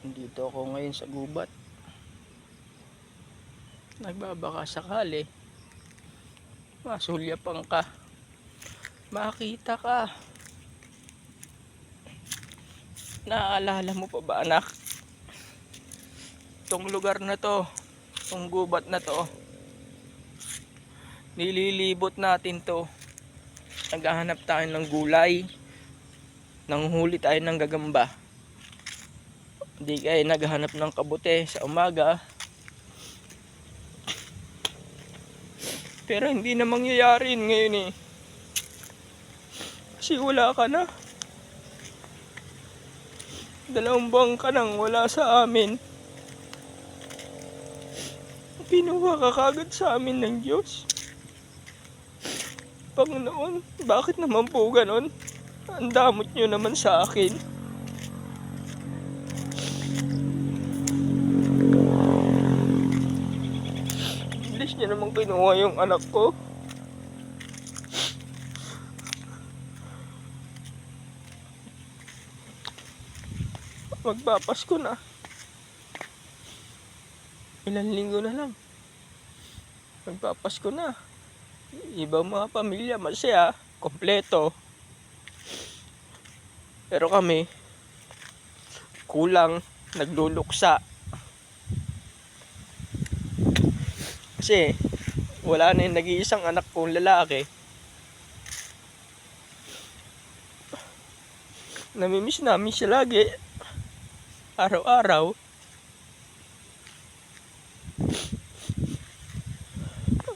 Dito ako ngayon sa gubat. Nagbabaka sakali masulyapang ka, makita ka. Naaalala mo pa ba, anak, itong lugar na to, itong gubat na to, nililibot natin to. Naghahanap tayo ng gulay, nanghuli tayo ng gagamba. Hindi kayo naghahanap ng kabute sa umaga. Pero hindi na mangyayari ngayon eh. Kasi wala ka na. 2 buwan ka nang wala sa amin. Pinuha ka kagad sa amin ng Diyos. Panginoon, bakit naman po ganon? Ang damot nyo naman sa akin. Bilis nyo naman kinuha yung anak ko. Magpapasko na. Ilang linggo na lang. Magpapasko na. Ibang mga pamilya masaya, kompleto. Pero kami, kulang, nagluluksa. Kasi wala na yung nag-iisang anak kong lalaki. Namimiss namin siya lagi. Araw-araw.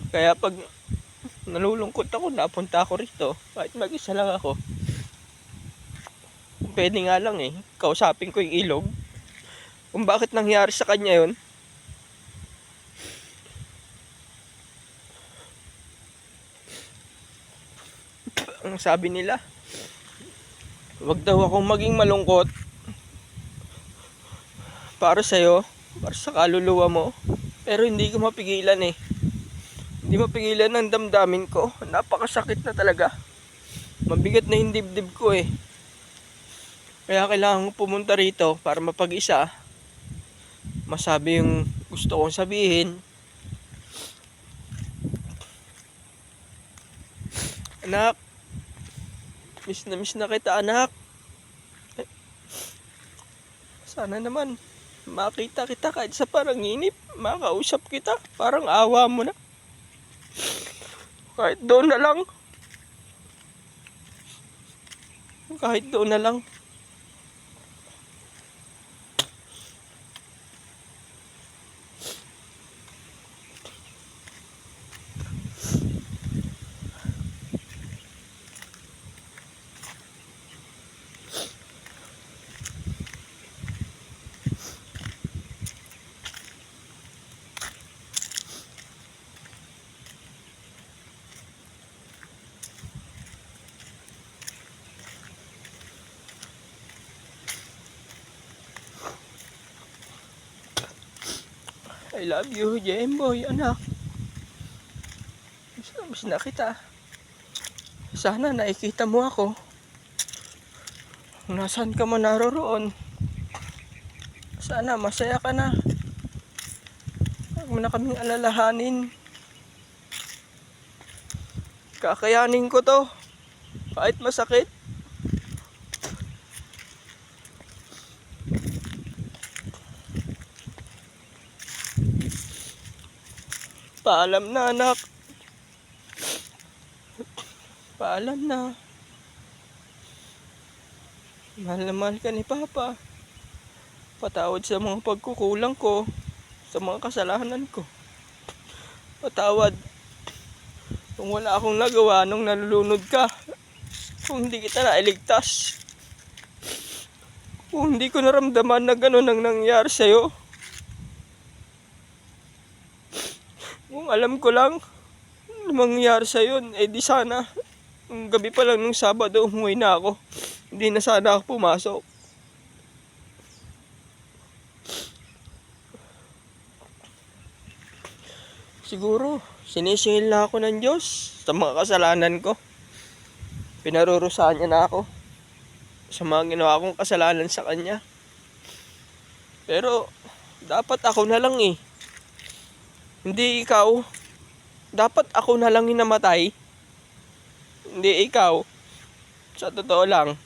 Kaya pag nalulungkot ako, napunta ako rito. Kahit mag-isa lang ako. Pwede nga lang eh, kausapin ko yung ilog. Kung bakit nangyari sa kanya yun. Ang sabi nila, wag daw akong maging malungkot para sa'yo, para sa kaluluwa mo. Pero hindi ko mapigilan eh. Hindi mapigilan ang damdamin ko. Napakasakit na talaga. Mabigat na yung dibdib ko eh. Kaya kailangan ko pumunta rito para mapag-isa. Masabi yung gusto kong sabihin. Anak, miss na kita, anak. Sana naman makita kita kahit sa paranginip. Makausap kita. Parang awa mo na. Kahit doon na lang. Kahit doon na lang. I love you, Jemboy, anak. Miss na kita. Sana nakikita mo ako. Nasaan ka man naroroon. Sana masaya ka na. Huwag mo na kaming alalahanin. Kakayanin ko to. Kahit masakit. Paalam na, anak. Paalam na. Mahal na mahal ka ni Papa. Patawad sa mga pagkukulang ko. Sa mga kasalanan ko. Patawad. Kung wala akong nagawa nung nalulunod ka. Kung hindi kita nailigtas. Kung hindi ko naramdaman na gano'n ang nangyari sa'yo. Kung alam ko lang na mangyayari sa'yo, eh di sana ang gabi pa lang nung Sabado umuwi na ako. Hindi na sana ako pumasok. Siguro sinisingil na ako ng Diyos sa mga kasalanan ko. Pinarurusahan niya na ako sa mga ginawa kong kasalanan sa Kanya. Pero dapat ako na lang eh. Hindi ikaw. Dapat ako na lang yung namatay. Hindi ikaw. Sa totoo lang.